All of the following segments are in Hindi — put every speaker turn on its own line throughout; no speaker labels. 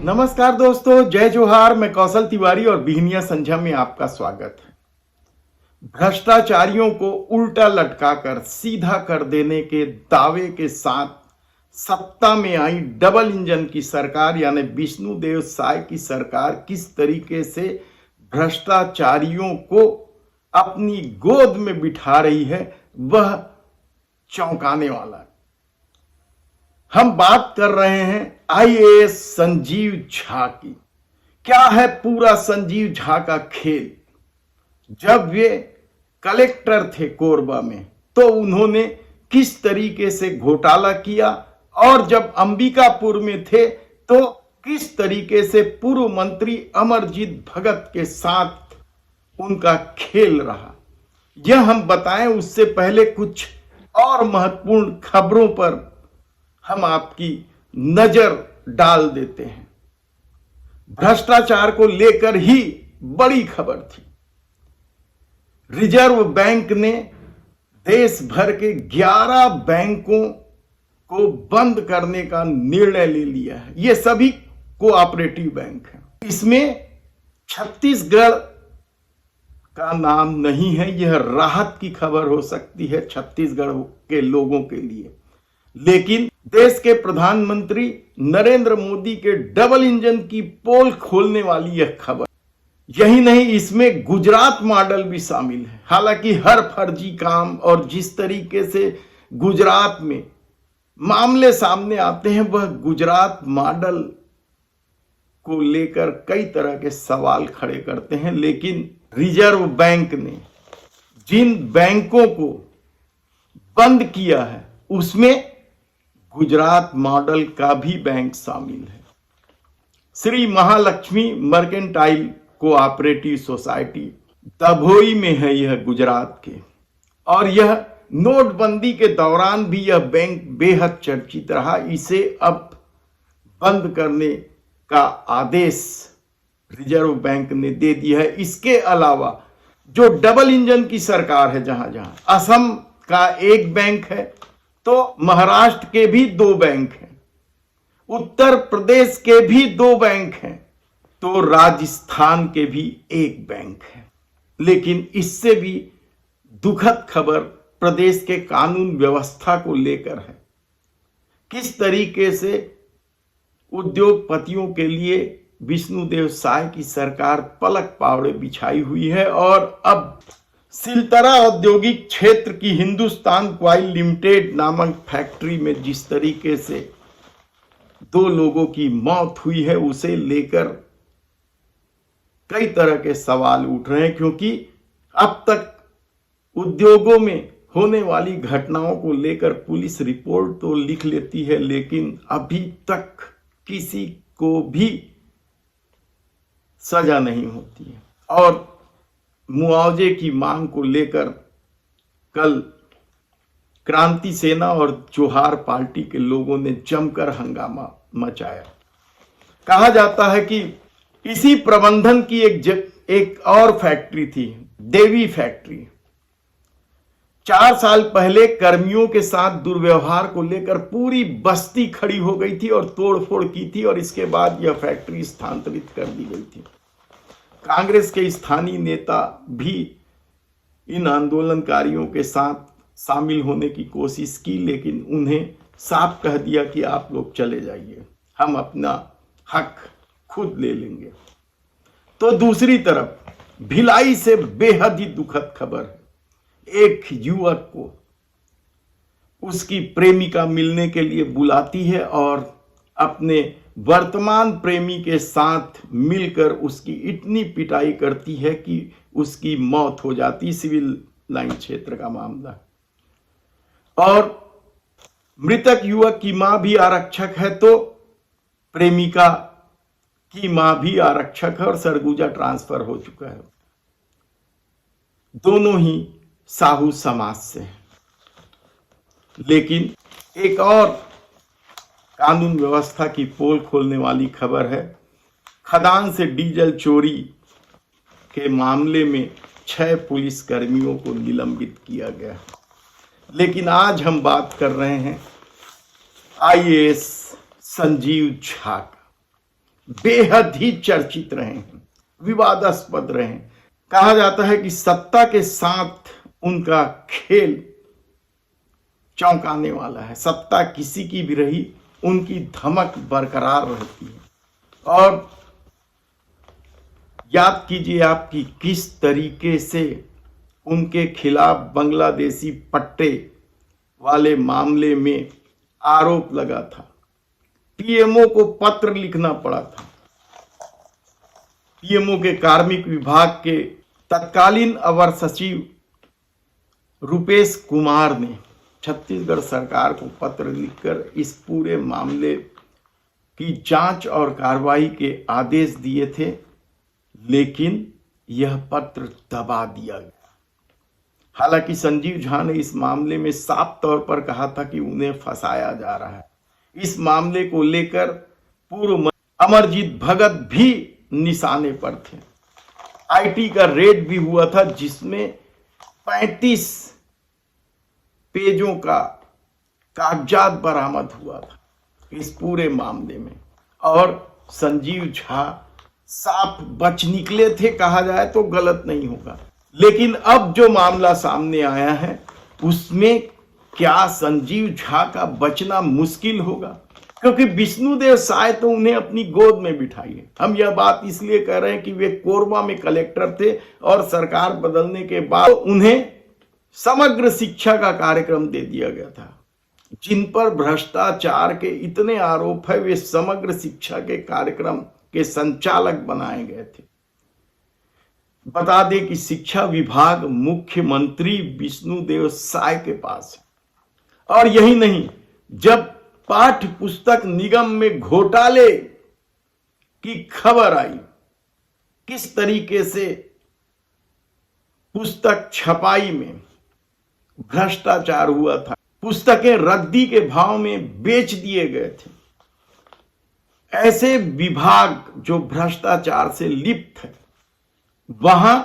नमस्कार दोस्तों, जय जोहार। मैं कौशल तिवारी और बिहनिया संझा में आपका स्वागत है। भ्रष्टाचारियों को उल्टा लटकाकर सीधा कर देने के दावे के साथ सत्ता में आई डबल इंजन की सरकार यानी विष्णुदेव साय की सरकार किस तरीके से भ्रष्टाचारियों को अपनी गोद में बिठा रही है, वह चौंकाने वाला है। हम बात कर रहे हैं आईएएस संजीव झा की। क्या है पूरा संजीव झा का खेल? जब वे कलेक्टर थे कोरबा में तो उन्होंने किस तरीके से घोटाला किया, और जब अंबिकापुर में थे तो किस तरीके से पूर्व मंत्री अमरजीत भगत के साथ उनका खेल रहा, यह हम बताएं। उससे पहले कुछ और महत्वपूर्ण खबरों पर हम आपकी नजर डाल देते हैं। भ्रष्टाचार को लेकर ही बड़ी खबर थी। रिजर्व बैंक ने देश भर के 11 बैंकों को बंद करने का निर्णय ले लिया है। ये सभी कोऑपरेटिव बैंक हैं। इसमें छत्तीसगढ़ का नाम नहीं है। यह राहत की खबर हो सकती है छत्तीसगढ़ के लोगों के लिए, लेकिन देश के प्रधानमंत्री नरेंद्र मोदी के डबल इंजन की पोल खोलने वाली यह खबर। यही नहीं, इसमें गुजरात मॉडल भी शामिल है। हालांकि हर फर्जी काम और जिस तरीके से गुजरात में मामले सामने आते हैं, वह गुजरात मॉडल को लेकर कई तरह के सवाल खड़े करते हैं। लेकिन रिजर्व बैंक ने जिन बैंकों को बंद किया है उसमें गुजरात मॉडल का भी बैंक शामिल है। Shri Mahalakshmi mercantile cooperative society Dabhoi में है यह गुजरात के, और यह नोटबंदी के दौरान भी यह बैंक बेहद चर्चित रहा। इसे अब बंद करने का आदेश रिजर्व बैंक ने दे दिया है। इसके अलावा जो डबल इंजन की सरकार है, जहां जहां असम का एक बैंक है तो महाराष्ट्र के भी 2 बैंक हैं, उत्तर प्रदेश के भी 2 बैंक हैं, तो राजस्थान के भी 1 बैंक है। लेकिन इससे भी दुखद खबर प्रदेश के कानून व्यवस्था को लेकर है। किस तरीके से उद्योगपतियों के लिए विष्णुदेव साय की सरकार पलक पावड़े बिछाई हुई है, और अब सिलतरा औद्योगिक क्षेत्र की हिंदुस्तान क्वाइल लिमिटेड नामक फैक्ट्री में जिस तरीके से 2 लोगों की मौत हुई है, उसे लेकर कई तरह के सवाल उठ रहे हैं। क्योंकि अब तक उद्योगों में होने वाली घटनाओं को लेकर पुलिस रिपोर्ट तो लिख लेती है, लेकिन अभी तक किसी को भी सजा नहीं होती है। और मुआवजे की मांग को लेकर कल क्रांति सेना और जोहार पार्टी के लोगों ने जमकर हंगामा मचाया। कहा जाता है कि इसी प्रबंधन की एक और फैक्ट्री थी, देवी फैक्ट्री। 4 साल पहले कर्मियों के साथ दुर्व्यवहार को लेकर पूरी बस्ती खड़ी हो गई थी और तोड़फोड़ की थी, और इसके बाद यह फैक्ट्री स्थानांतरित कर दी गई थी। कांग्रेस के स्थानीय नेता भी इन आंदोलनकारियों के साथ शामिल होने की कोशिश की, लेकिन उन्हें साफ कह दिया कि आप लोग चले जाइए, हम अपना हक खुद ले लेंगे। तो दूसरी तरफ भिलाई से बेहद ही दुखद खबर है। एक युवक को उसकी प्रेमिका मिलने के लिए बुलाती है और अपने वर्तमान प्रेमी के साथ मिलकर उसकी इतनी पिटाई करती है कि उसकी मौत हो जाती। सिविल लाइन क्षेत्र का मामला। और मृतक युवक की मां भी आरक्षक है, तो प्रेमिका की मां भी आरक्षक है और सरगुजा ट्रांसफर हो चुका है। दोनों ही साहू समाज से हैं। लेकिन एक और कानून व्यवस्था की पोल खोलने वाली खबर है। खदान से डीजल चोरी के मामले में 6 पुलिस कर्मियों को निलंबित किया गया। लेकिन आज हम बात कर रहे हैं आईएएस संजीव झा का। बेहद ही चर्चित रहे हैं, विवादास्पद रहे हैं। कहा जाता है कि सत्ता के साथ उनका खेल चौंकाने वाला है। सत्ता किसी की भी रही, उनकी धमक बरकरार रहती है। और याद कीजिए आप कि किस तरीके से उनके खिलाफ बांग्लादेशी पट्टे वाले मामले में आरोप लगा था। पीएमओ को पत्र लिखना पड़ा था। पीएमओ के कार्मिक विभाग के तत्कालीन अवर सचिव रुपेश कुमार ने छत्तीसगढ़ सरकार को पत्र लिखकर इस पूरे मामले की जांच और कार्रवाई के आदेश दिए थे, लेकिन यह पत्र दबा दिया गया। हालांकि संजीव झा ने इस मामले में साफ तौर पर कहा था कि उन्हें फंसाया जा रहा है। इस मामले को लेकर पूर्व अमरजीत भगत भी निशाने पर थे। आईटी का रेड भी हुआ था, जिसमें 35 पेजों का कागजात बरामद हुआ था इस पूरे मामले में। और संजीव झा साफ बच निकले थे, कहा जाए तो गलत नहीं होगा। लेकिन अब जो मामला सामने आया है, उसमें क्या संजीव झा का बचना मुश्किल होगा? क्योंकि विष्णुदेव साय तो उन्हें अपनी गोद में बिठाई है। हम यह बात इसलिए कह रहे हैं कि वे कोरबा में कलेक्टर थे और सरकार बदलने के बाद उन्हें समग्र शिक्षा का कार्यक्रम दे दिया गया था। जिन पर भ्रष्टाचार के इतने आरोप है, वे समग्र शिक्षा के कार्यक्रम के संचालक बनाए गए थे। बता दें कि शिक्षा विभाग मुख्यमंत्री विष्णुदेव साय के पास है। और यही नहीं, जब पाठ्य पुस्तक निगम में घोटाले की खबर आई, किस तरीके से पुस्तक छपाई में भ्रष्टाचार हुआ था, पुस्तकें रद्दी के भाव में बेच दिए गए थे, ऐसे विभाग जो भ्रष्टाचार से लिप्त है, वहां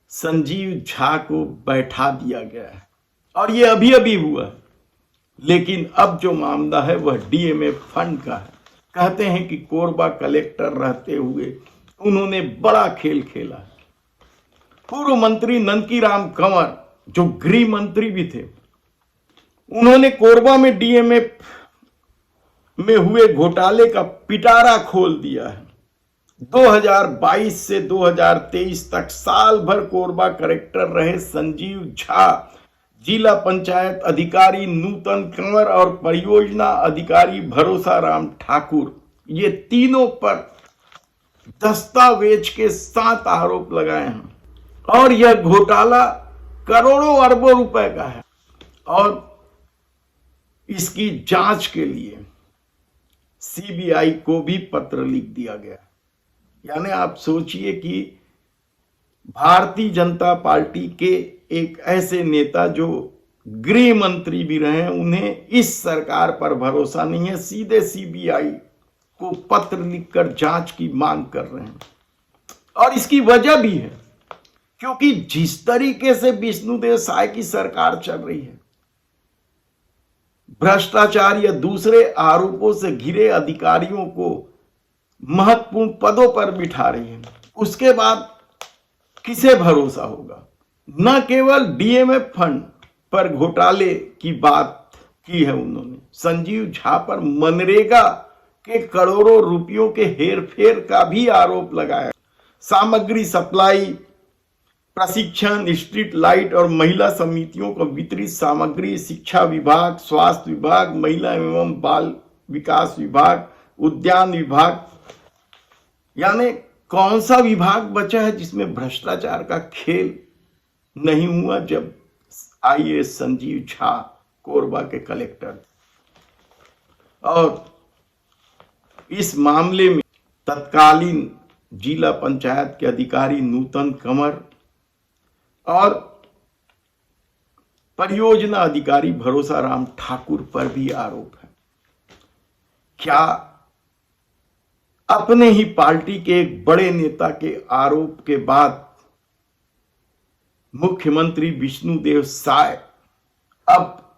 संजीव झा को बैठा दिया गया है। और ये अभी अभी हुआ है। लेकिन अब जो मामला है वह डीएमएफ फंड का है। कहते हैं कि कोरबा कलेक्टर रहते हुए उन्होंने बड़ा खेल खेला है। पूर्व मंत्री ननकीराम कंवर, जो गृह मंत्री भी थे, उन्होंने कोरबा में डीएमएफ में हुए घोटाले का पिटारा खोल दिया है। 2022 से 2023 तक साल भर कोरबा कलेक्टर रहे संजीव झा, जिला पंचायत अधिकारी नूतन कंवर और परियोजना अधिकारी भरोसा राम ठाकुर, ये तीनों पर दस्तावेज के साथ आरोप लगाए हैं। और यह घोटाला करोड़ों अरबों रुपए का है। और इसकी जांच के लिए सीबीआई को भी पत्र लिख दिया गया। यानी आप सोचिए कि भारतीय जनता पार्टी के एक ऐसे नेता जो गृह मंत्री भी रहे, उन्हें इस सरकार पर भरोसा नहीं है, सीधे सीबीआई को पत्र लिखकर जांच की मांग कर रहे हैं। और इसकी वजह भी है, क्योंकि जिस तरीके से विष्णुदेव साय की सरकार चल रही है, भ्रष्टाचार या दूसरे आरोपों से घिरे अधिकारियों को महत्वपूर्ण पदों पर बिठा रही है, उसके बाद किसे भरोसा होगा? न केवल डीएमएफ फंड पर घोटाले की बात की है उन्होंने, संजीव झा पर मनरेगा के करोड़ों रुपयों के हेरफेर का भी आरोप लगाया। सामग्री सप्लाई, प्रशिक्षण, स्ट्रीट लाइट और महिला समितियों को वितरित सामग्री, शिक्षा विभाग, स्वास्थ्य विभाग, महिला एवं बाल विकास विभाग, उद्यान विभाग, यानी कौन सा विभाग बचा है जिसमें भ्रष्टाचार का खेल नहीं हुआ जब आईएएस संजीव झा कोरबा के कलेक्टर। और इस मामले में तत्कालीन जिला पंचायत के अधिकारी नूतन कंवर और परियोजना अधिकारी भरोसा राम ठाकुर पर भी आरोप है। क्या अपने ही पार्टी के एक बड़े नेता के आरोप के बाद मुख्यमंत्री विष्णुदेव साय अब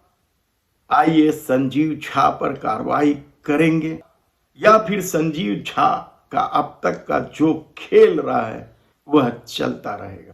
आईएएस संजीव झा पर कार्रवाई करेंगे? या फिर संजीव झा का अब तक का जो खेल रहा है वह चलता रहेगा।